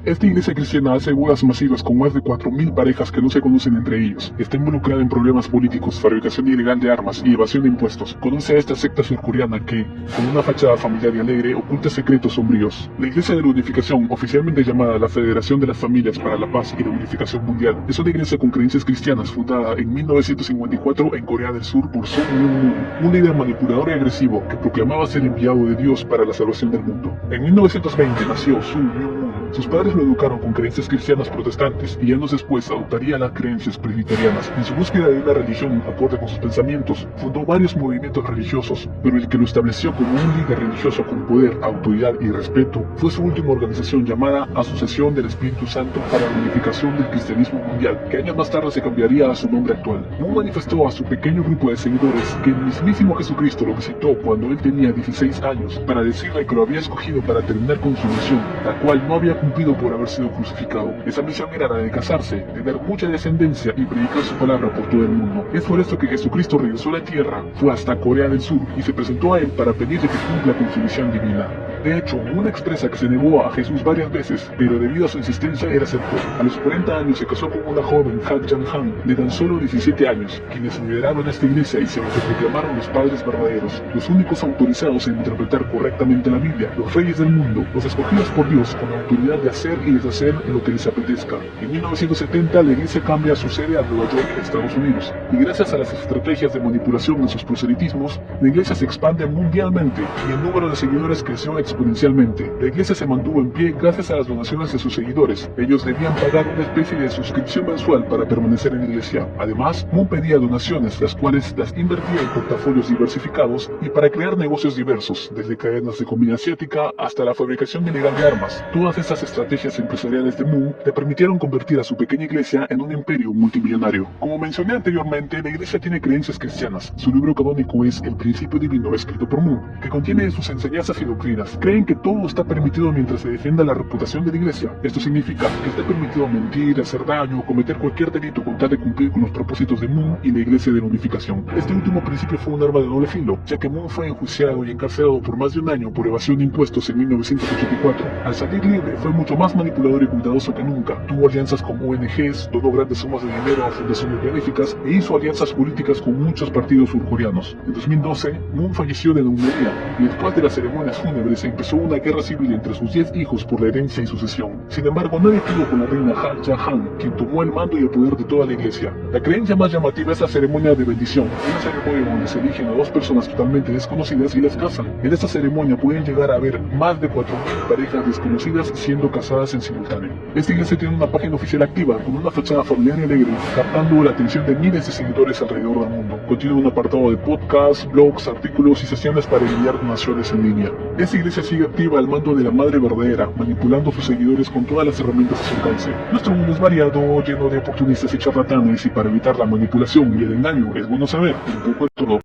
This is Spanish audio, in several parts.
Esta iglesia cristiana hace bodas masivas con más de 4.000 parejas que no se conocen entre ellos. Está involucrada en problemas políticos, fabricación ilegal de armas y evasión de impuestos. Conoce a esta secta surcoreana que, con una fachada familiar y alegre, oculta secretos sombríos. La Iglesia de la Unificación, oficialmente llamada la Federación de las Familias para la Paz y la Unificación Mundial, es una iglesia con creencias cristianas fundada en 1954 en Corea del Sur por Sung Myung-moon, un líder manipulador y agresivo que proclamaba ser enviado de Dios para la salvación del mundo. En 1920 nació Sung Myung-moon. Sus padres lo educaron con creencias cristianas protestantes y años después adoptaría las creencias presbiterianas. En su búsqueda de una religión acorde con sus pensamientos, fundó varios movimientos religiosos, pero el que lo estableció como un líder religioso con poder, autoridad y respeto fue su última organización llamada Asociación del Espíritu Santo para la Unificación del Cristianismo Mundial, que años más tarde se cambiaría a su nombre actual. Moon manifestó a su pequeño grupo de seguidores que el mismísimo Jesucristo lo visitó cuando él tenía 16 años para decirle que lo había escogido para terminar con su misión, la cual no había cumplido por haber sido crucificado. Esa misión era la de casarse, tener mucha descendencia y predicar su palabra por todo el mundo. Es por esto que Jesucristo regresó a la tierra, fue hasta Corea del Sur y se presentó a él para pedirle que cumpla con su misión divina. De hecho, Moon expresa que se negó a Jesús varias veces, pero debido a su insistencia él aceptó. A los 40 años se casó con una joven, Han Jang-han, de tan solo 17 años, quienes lideraron esta iglesia y se autoproclamaron los padres verdaderos, los únicos autorizados en interpretar correctamente la Biblia, los reyes del mundo, los escogidos por Dios con la autoridad de hacer y deshacer lo que les apetezca. En 1970 la iglesia cambia su sede a Nueva York, Estados Unidos, y gracias a las estrategias de manipulación en sus proselitismos, la iglesia se expande mundialmente y el número de seguidores creció exponencialmente. La iglesia se mantuvo en pie gracias a las donaciones de sus seguidores. Ellos debían pagar una especie de suscripción mensual para permanecer en la iglesia. Además, Moon pedía donaciones, las cuales las invertía en portafolios diversificados y para crear negocios diversos, desde cadenas de comida asiática hasta la fabricación ilegal de armas. Todas estas estrategias empresariales de Moon le permitieron convertir a su pequeña iglesia en un imperio multimillonario. Como mencioné anteriormente, la iglesia tiene creencias cristianas. Su libro canónico es El Principio Divino, escrito por Moon, que contiene sus enseñanzas y doctrinas. Creen que todo está permitido mientras se defienda la reputación de la iglesia. Esto significa que está permitido mentir, hacer daño o cometer cualquier delito con tal de cumplir con los propósitos de Moon y la iglesia de la unificación. Este último principio fue un arma de doble filo, ya que Moon fue enjuiciado y encarcelado por más de un año por evasión de impuestos en 1984. Al salir libre, fue mucho más manipulador y cuidadoso que nunca. Tuvo alianzas con ONGs, donó grandes sumas de dinero a fundaciones benéficas e hizo alianzas políticas con muchos partidos surcoreanos. En 2012, Moon falleció de neumonía y después de las ceremonias fúnebres empezó una guerra civil entre sus 10 hijos por la herencia y sucesión. Sin embargo, nadie pudo con la reina Han Jang-han, quien tomó el mando y el poder de toda la iglesia. La creencia más llamativa es la ceremonia de bendición, una ceremonia donde se eligen a dos personas totalmente desconocidas y las casan. En esta ceremonia pueden llegar a haber más de 4.000 parejas desconocidas siendo casadas en simultáneo. Esta iglesia tiene una página oficial activa con una fachada familiar y alegre, captando la atención de miles de seguidores alrededor del mundo. Contiene un apartado de podcasts, blogs, artículos y sesiones para enviar donaciones en línea. Esta iglesia sigue activa al mando de la Madre Verdadera, manipulando a sus seguidores con todas las herramientas a su alcance. Nuestro mundo es variado, lleno de oportunistas y charlatanes, y para evitar la manipulación y el engaño es bueno saber un poco de todo.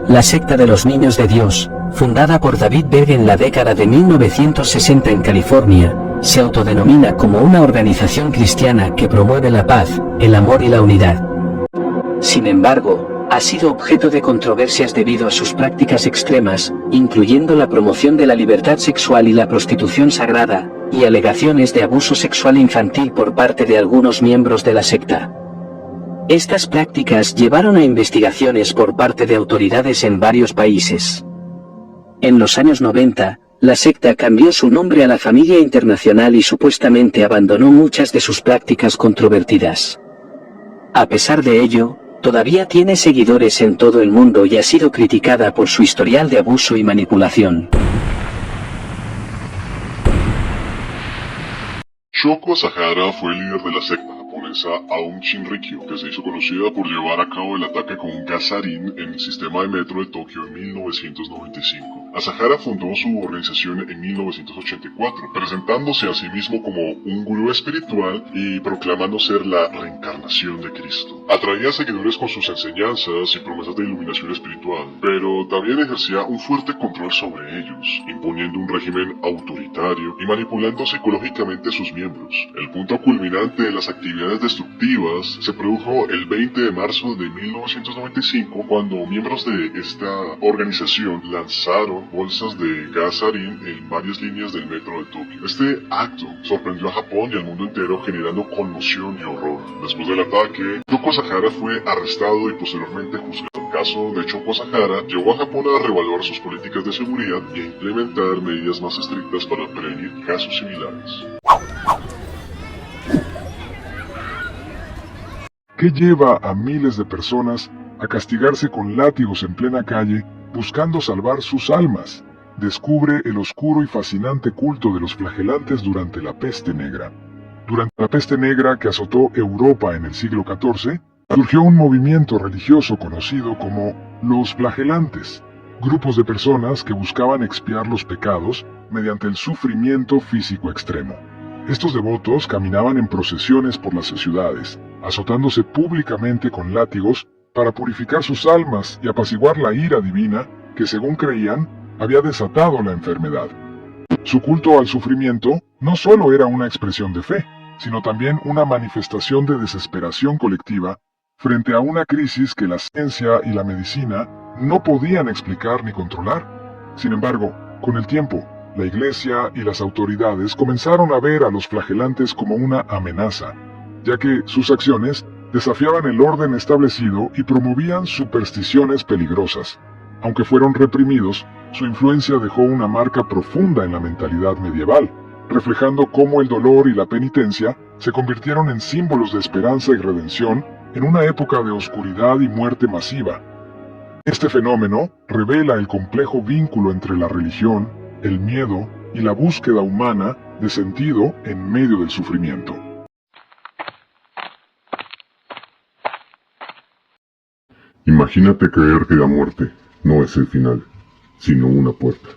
La secta de los Niños de Dios, fundada por David Berg en la década de 1960 en California, se autodenomina como una organización cristiana que promueve la paz, el amor y la unidad. Sin embargo, ha sido objeto de controversias debido a sus prácticas extremas, incluyendo la promoción de la libertad sexual y la prostitución sagrada, y alegaciones de abuso sexual infantil por parte de algunos miembros de la secta. Estas prácticas llevaron a investigaciones por parte de autoridades en varios países. En los años 90, la secta cambió su nombre a la Familia Internacional y supuestamente abandonó muchas de sus prácticas controvertidas. A pesar de ello, todavía tiene seguidores en todo el mundo y ha sido criticada por su historial de abuso y manipulación. Shoko Asahara fue el líder de la secta japonesa Aum Shinrikyo, que se hizo conocida por llevar a cabo el ataque con un gas sarin en el sistema de metro de Tokio en 1995. Asahara fundó su organización en 1984, presentándose a sí mismo como un gurú espiritual y proclamando ser la reencarnación de Cristo. Atraía seguidores con sus enseñanzas y promesas de iluminación espiritual, pero también ejercía un fuerte control sobre ellos, imponiendo un régimen autoritario y manipulando psicológicamente a sus miembros. El punto culminante de las actividades destructivas se produjo el 20 de marzo de 1995, cuando miembros de esta organización lanzaron bolsas de gas sarín en varias líneas del metro de Tokio. Este acto sorprendió a Japón y al mundo entero, generando conmoción y horror. Después del ataque, Shoko Asahara fue arrestado y posteriormente juzgado. El caso de Shoko Asahara llevó a Japón a reevaluar sus políticas de seguridad y a implementar medidas más estrictas para prevenir casos similares. ¿Qué lleva a miles de personas a castigarse con látigos en plena calle buscando salvar sus almas? Descubre el oscuro y fascinante culto de los flagelantes durante la peste negra. Durante la peste negra que azotó Europa en el siglo XIV, surgió un movimiento religioso conocido como los flagelantes, grupos de personas que buscaban expiar los pecados mediante el sufrimiento físico extremo. Estos devotos caminaban en procesiones por las ciudades, azotándose públicamente con látigos para purificar sus almas y apaciguar la ira divina que, según creían, había desatado la enfermedad. Su culto al sufrimiento no solo era una expresión de fe, sino también una manifestación de desesperación colectiva frente a una crisis que la ciencia y la medicina no podían explicar ni controlar. Sin embargo, con el tiempo, la Iglesia y las autoridades comenzaron a ver a los flagelantes como una amenaza, ya que sus acciones desafiaban el orden establecido y promovían supersticiones peligrosas. Aunque fueron reprimidos, su influencia dejó una marca profunda en la mentalidad medieval, reflejando cómo el dolor y la penitencia se convirtieron en símbolos de esperanza y redención en una época de oscuridad y muerte masiva. Este fenómeno revela el complejo vínculo entre la religión, el miedo y la búsqueda humana de sentido en medio del sufrimiento. Imagínate creer que la muerte no es el final, sino una puerta,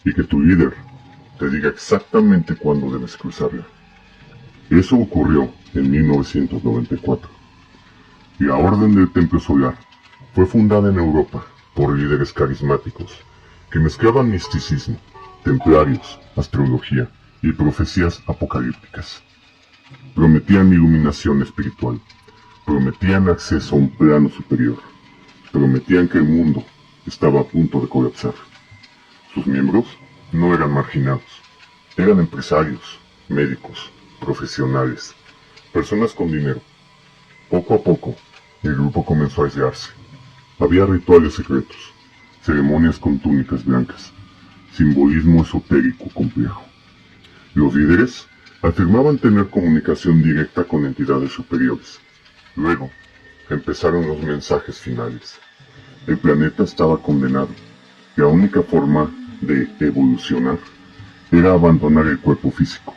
y que tu líder te diga exactamente cuándo debes cruzarla. Eso ocurrió en 1994, y la Orden del Templo Solar fue fundada en Europa por líderes carismáticos que mezclaban misticismo, templarios, astrología y profecías apocalípticas. Prometían iluminación espiritual, prometían acceso a un plano superior, prometían que el mundo estaba a punto de colapsar. Sus miembros no eran marginados, eran empresarios, médicos, profesionales, personas con dinero. Poco a poco, el grupo comenzó a aislarse. Había rituales secretos, ceremonias con túnicas blancas, simbolismo esotérico complejo. Los líderes afirmaban tener comunicación directa con entidades superiores. Luego, empezaron los mensajes finales. El planeta estaba condenado. La única forma de evolucionar era abandonar el cuerpo físico.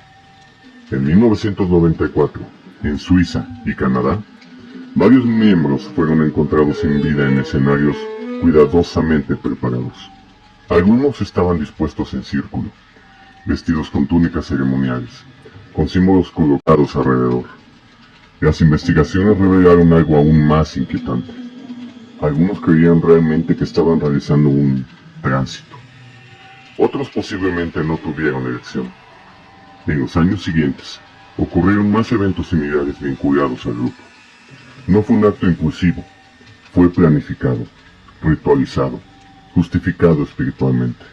En 1994, en Suiza y Canadá, varios miembros fueron encontrados sin vida en escenarios cuidadosamente preparados. Algunos estaban dispuestos en círculo, vestidos con túnicas ceremoniales, con símbolos colocados alrededor. Las investigaciones revelaron algo aún más inquietante. Algunos creían realmente que estaban realizando un tránsito. Otros posiblemente no tuvieron elección. En los años siguientes, ocurrieron más eventos similares vinculados al grupo. No fue un acto impulsivo, fue planificado, ritualizado, justificado espiritualmente.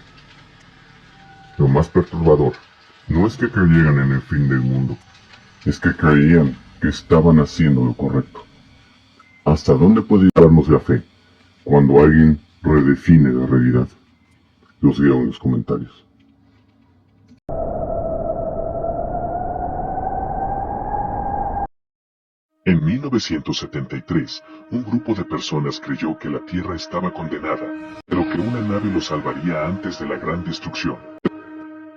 Lo más perturbador no es que creyeran en el fin del mundo, es que creían que estaban haciendo lo correcto. ¿Hasta dónde puede llevarnos la fe cuando alguien redefine la realidad? Los leo en los comentarios. En 1973, un grupo de personas creyó que la Tierra estaba condenada, pero que una nave lo salvaría antes de la gran destrucción.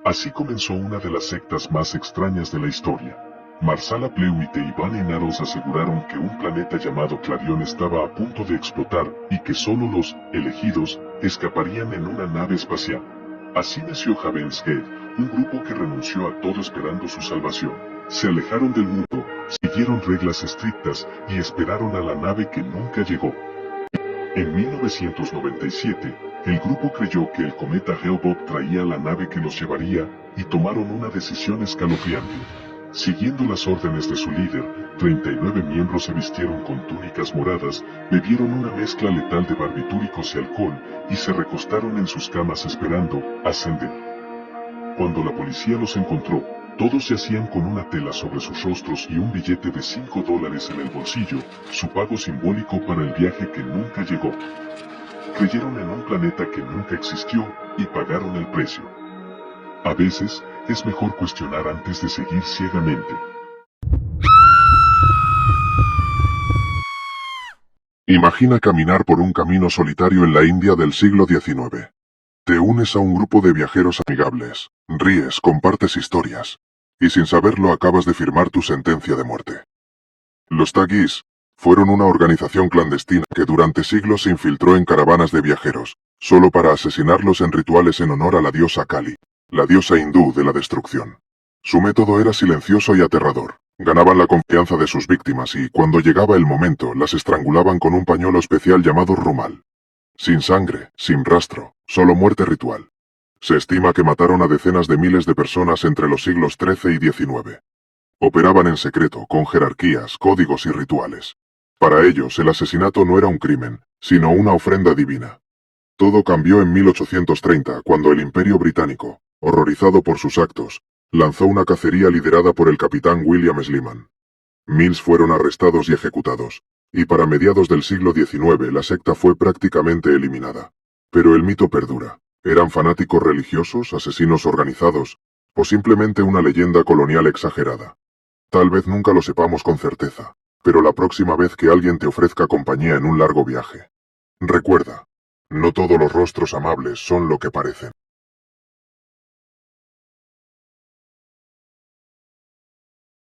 Así comenzó una de las sectas más extrañas de la historia. Marsala Plewit e Iván Enaros aseguraron que un planeta llamado Clarion estaba a punto de explotar y que solo los elegidos escaparían en una nave espacial. Así nació Heaven's Gate, un grupo que renunció a todo esperando su salvación. Se alejaron del mundo, siguieron reglas estrictas y esperaron a la nave que nunca llegó. En 1997, el grupo creyó que el cometa Hale-Bopp traía la nave que los llevaría y tomaron una decisión escalofriante. Siguiendo las órdenes de su líder, 39 miembros se vistieron con túnicas moradas, bebieron una mezcla letal de barbitúricos y alcohol y se recostaron en sus camas esperando ascender. Cuando la policía los encontró, todos yacían con una tela sobre sus rostros y un billete de $5 en el bolsillo, su pago simbólico para el viaje que nunca llegó. Creyeron en un planeta que nunca existió y pagaron el precio. A veces, es mejor cuestionar antes de seguir ciegamente. Imagina caminar por un camino solitario en la India del siglo XIX. Te unes a un grupo de viajeros amigables, ríes, compartes historias, y sin saberlo acabas de firmar tu sentencia de muerte. Los Tagis fueron una organización clandestina que durante siglos se infiltró en caravanas de viajeros, solo para asesinarlos en rituales en honor a la diosa Kali, la diosa hindú de la destrucción. Su método era silencioso y aterrador. Ganaban la confianza de sus víctimas y, cuando llegaba el momento, las estrangulaban con un pañuelo especial llamado rumal. Sin sangre, sin rastro, solo muerte ritual. Se estima que mataron a decenas de miles de personas entre los siglos XIII y XIX. Operaban en secreto, con jerarquías, códigos y rituales. Para ellos, el asesinato no era un crimen, sino una ofrenda divina. Todo cambió en 1830, cuando el Imperio Británico, horrorizado por sus actos, lanzó una cacería liderada por el capitán William Sliman. Miles fueron arrestados y ejecutados, y para mediados del siglo XIX la secta fue prácticamente eliminada. Pero el mito perdura. ¿Eran fanáticos religiosos, asesinos organizados, o simplemente una leyenda colonial exagerada? Tal vez nunca lo sepamos con certeza, pero la próxima vez que alguien te ofrezca compañía en un largo viaje, recuerda, no todos los rostros amables son lo que parecen.